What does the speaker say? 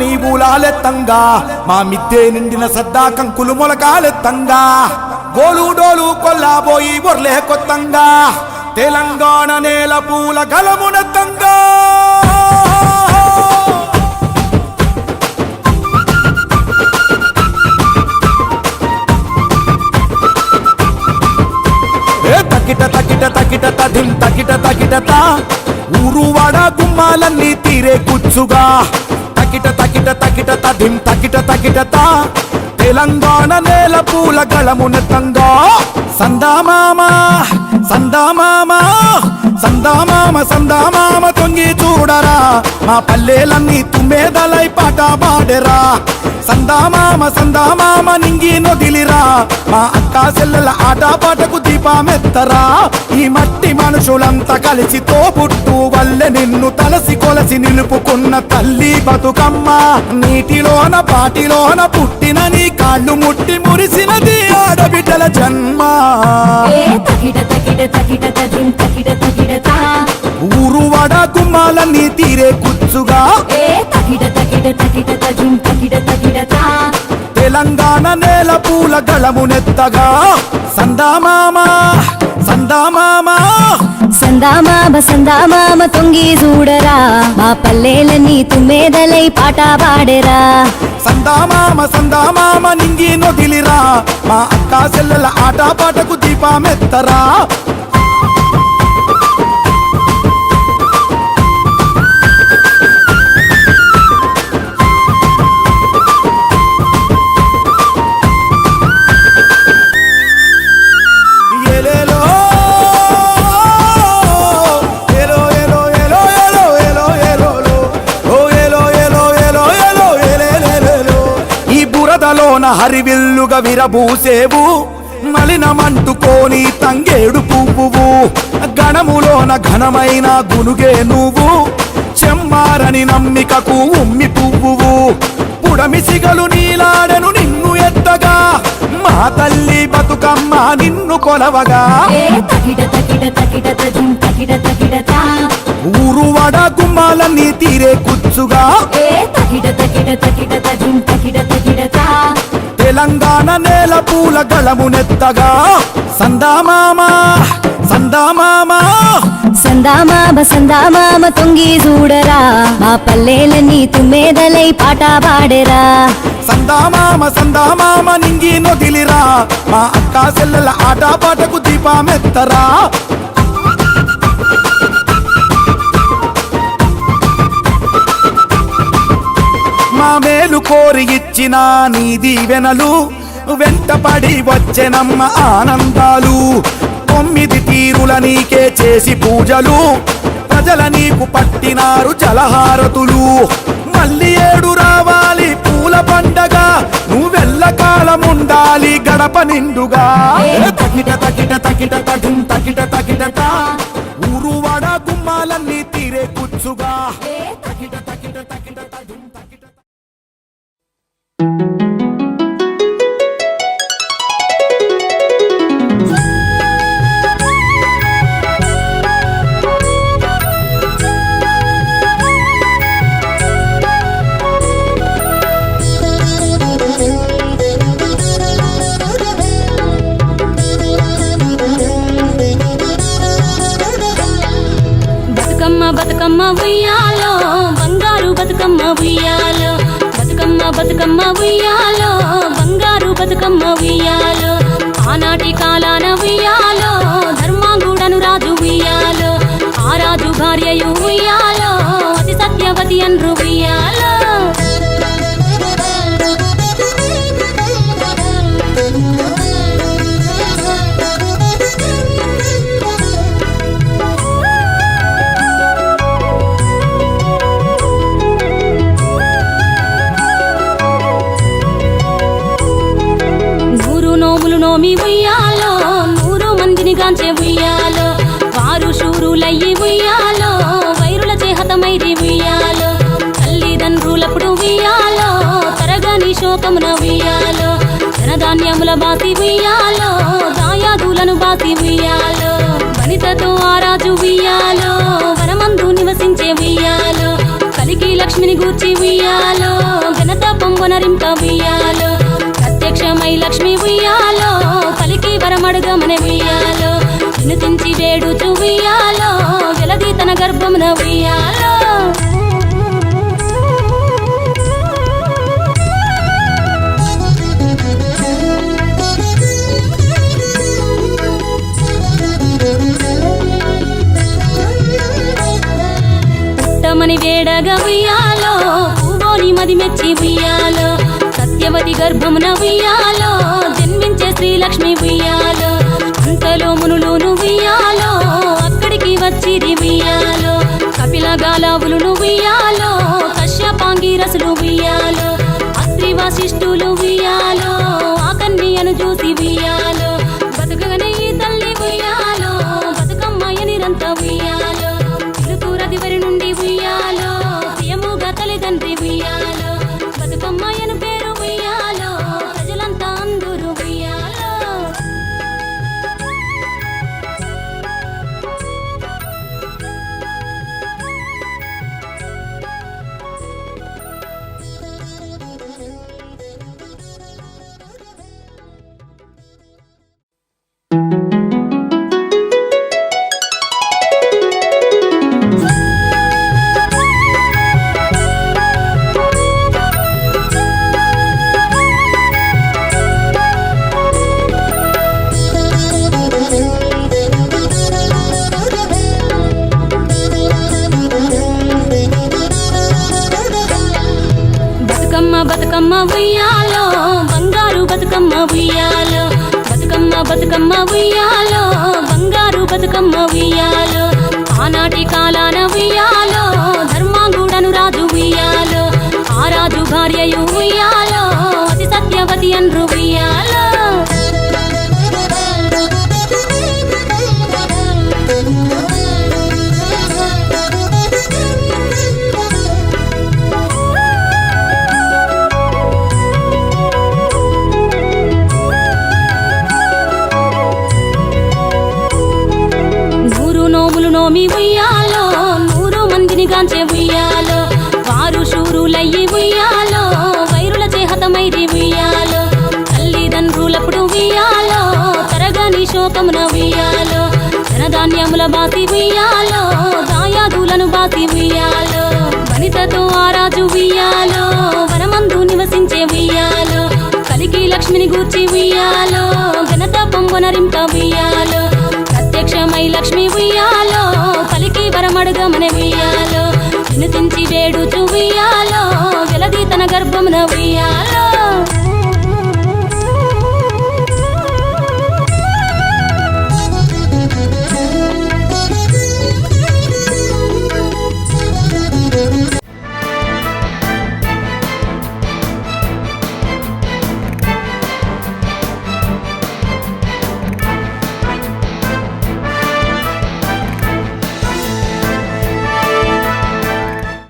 నీ ఊలాలెత్తంగా మా మిద్దే నిండిన సద్దా కంకులు మొలకాలెత్తంగా గోలు డోలు కొల్లాబోయి ఒర్లే కొత్తంగా తెలంగాణ నేల పూల గలమునెత్తంగా తకిట తకిట తకిట తధిం తకిట తకిటత ఊరువాడ గుమ్మాలన్నీ తీరే కూర్చుగా తకిట తకిట తకిట తధిం తకిట తకిటత తెలంగాణ నేల పూల గళమునెత్తంగా సందామామ సందామామ సందామామ సందామామ తొంగి చూడరా మా పల్లెలన్నీ తుమ్మేదలై పాట పాడెరా సందామామ సందామామ నింగి నొదిలిరా మా అక్కా చెల్లెల ఆట పాటకు దీపమెత్తరా ఈ మట్టి మనుషులంతా కలిసి తోబుట్టు వల్లే నిన్ను తలసి కొలసి నిలుపుకున్న తల్లి బతుకమ్మ నీటిలోన పాటిలోన పుట్టిన నీ కాళ్ళు ముట్టి మురిసినది ఆడబిడ్డల జన్మ ఊరువాడ గుమ్మాలన్నీ తీరే కూర్చుగా తెలంగాణ నేల పూల గళమునెత్తగా సందామామ సందామామ సందామామ సందామామ తొంగి చూడరా మా పల్లెలన్నీ తుమ్మేదలై పాట పాడెరా సందామామ సందామామ నింగి నొదిలిరా మా అక్కా చెల్లెల ఆట పాటకు దీపమెత్తరా హరివిల్లుగా విరబూసేవు మలినమంటుకోని తంగేడు పువ్వువు గణములోన ఘనమైన గునుగే నువ్వు చెమ్మారని నమ్మికకు ఉమ్మి పువ్వువు పుడమిసిగలు నీలాడెను నిన్ను ఎత్తగా మా తల్లి బతుకమ్మ నిన్ను కొలవగా ఊరువాడ గుమ్మాలన్నీ తీరే కూర్చుగా తెలంగాణ నేల పూల గళమునెత్తగా సందామామ సందామామ సందామామ సందామామ తొంగి చూడరా మా పల్లెలన్నీ తుమ్మేదలై పాట పాడెరా సందామామ సందామామ నింగి నొదిలిరా మా అక్కా చెల్లెల ఆట పాటకు దీపమెత్తరా మా మేలు కోరి ఇచ్చిన నీ దీవెనలు వెంటపడి వచ్చెనమ్మ ఆనందాలు 9 తీరుల నీకే చేసి పూజలు ప్రజల నీకు పట్టినారు జలహారతులు మళ్ళీ 7 రావాలి పూల పండగ నువ్వెల్ల కాలముండాలి గడప నిండుగా తకిట తకిట తకిట తకిట తకిట తకిటత ఊరువాడ గుమ్మాలన్నీ తీరే కూర్చుగా తకిట తకిట తకిట తకిట తకిట బతుకమ్మ ఉయ్యాలో బంగారు బతుకమ్మ ఉయ్యాలో బతుకమ్మ బతుకమ్మ ఉయ్యాలో బంగారు బతుకమ్మ ఉయ్యాలో ఆనాటి కాలాన ఉయ్యాలో ధర్మాంగుడను రాజు ఉయ్యాలో ఆ రాజు భార్యయు ఉయ్యాలో అతి సత్యవతి అన్రు ఉయ్యాలో నోమి ఉయ్యాలో 100 మందిని గాంచే ఉయ్యాలో వారు శూరులయ్యి ఉయ్యాలో వైరుల చేహతమైరి ఉయ్యాలో తల్లిదండ్రులప్పుడు ఉయ్యాలో తరగని శోకమున ఉయ్యాలో ధనధాన్యముల బాసి ఉయ్యాలో దాయాదులను బాసి ఉయ్యాలో వనితతో ఆ రాజు ఉయ్యాలో వనమందు నివసించే ఉయ్యాలో కలికి లక్ష్మి లక్ష్మిని గూర్చి ఉయ్యాలో ఘనత పొంగునరింప ఉయ్యాలో ప్రత్యక్షమై లక్ష్మి ఉయ్యాలో పలికి వరమడుగమని ఉయ్యాలో వినుతించి వేడుచు ఉయ్యాలో వెలది తన గర్భమున ఉయ్యాలో పుట్టమని వేడగా ఉయ్యాలో పువ్వోని మది మెచ్చి ఉయ్యాలో సత్యవతి గర్భమున ఉయ్యాలో జన్మించే శ్రీలక్ష్మి ఉయ్యాలో అంతలో మునులును ఉయ్యాలో అక్కడికి వచ్చిరి ఉయ్యాలో కపిల గాలావులును ఉయ్యాలో కశ్యపాంగిరసులు ఉయ్యాలో అత్రి వశిష్ఠులు ఉయ్యాలో ఆ కన్యను చూసి ఉయ్యాలో బతుకగనే ఈ తల్లి ఉయ్యాలో బతుకమ్మయ్య నిరంత ఉయ్యాలో తిరుకురదివరి నుండి ఉయ్యాలో ప్రియముగా తల్లిదండ్రి ఉయ్యాలో బతుకమ్మయ్యను పేరు ఉయ్యాలో ప్రజలంతా అందరూ ఉయ్యాలో బతుకమ్మ ఉయ్యాలో బంగారు బతుకమ్మ ఉయ్యాలో బతుకమ్మ బతుకమ్మ ఉయ్యాలో బంగారు బతుకమ్మ ఉయ్యాలో ఆనాటి కాలాన ఉయ్యాలో ధర్మాంగుడను రాజు ఉయ్యాలో ఆ రాజు భార్యయు ఉయ్యాలో అతి సత్యవతి అన్రు ఉయ్యాలో నోమి ఉయ్యాలో 100 మందిని గాంచే ఉయ్యాలో వారు శూరులయ్యి ఉయ్యాలో వైరుల చేహతమైరి ఉయ్యాలో తల్లిదండ్రులప్పుడు ఉయ్యాలో తరగని శోకమున ఉయ్యాలో ధనధాన్యముల బాసి ఉయ్యాలో దాయాదులను బాసి ఉయ్యాలో వనితతో ఆ రాజు ఉయ్యాలో వనమందు నివసించే ఉయ్యాలో కలికి లక్ష్మిని గూర్చి ఉయ్యాలో ఘనత పొంగునరింప ఉయ్యాలో ప్రత్యక్షమై లక్ష్మి ఉయ్యాలో పలికి వరమడుగమని ఉయ్యాలో వినుతించి వేడుచు ఉయ్యాలో వెలది తన గర్భమున ఉయ్యాలో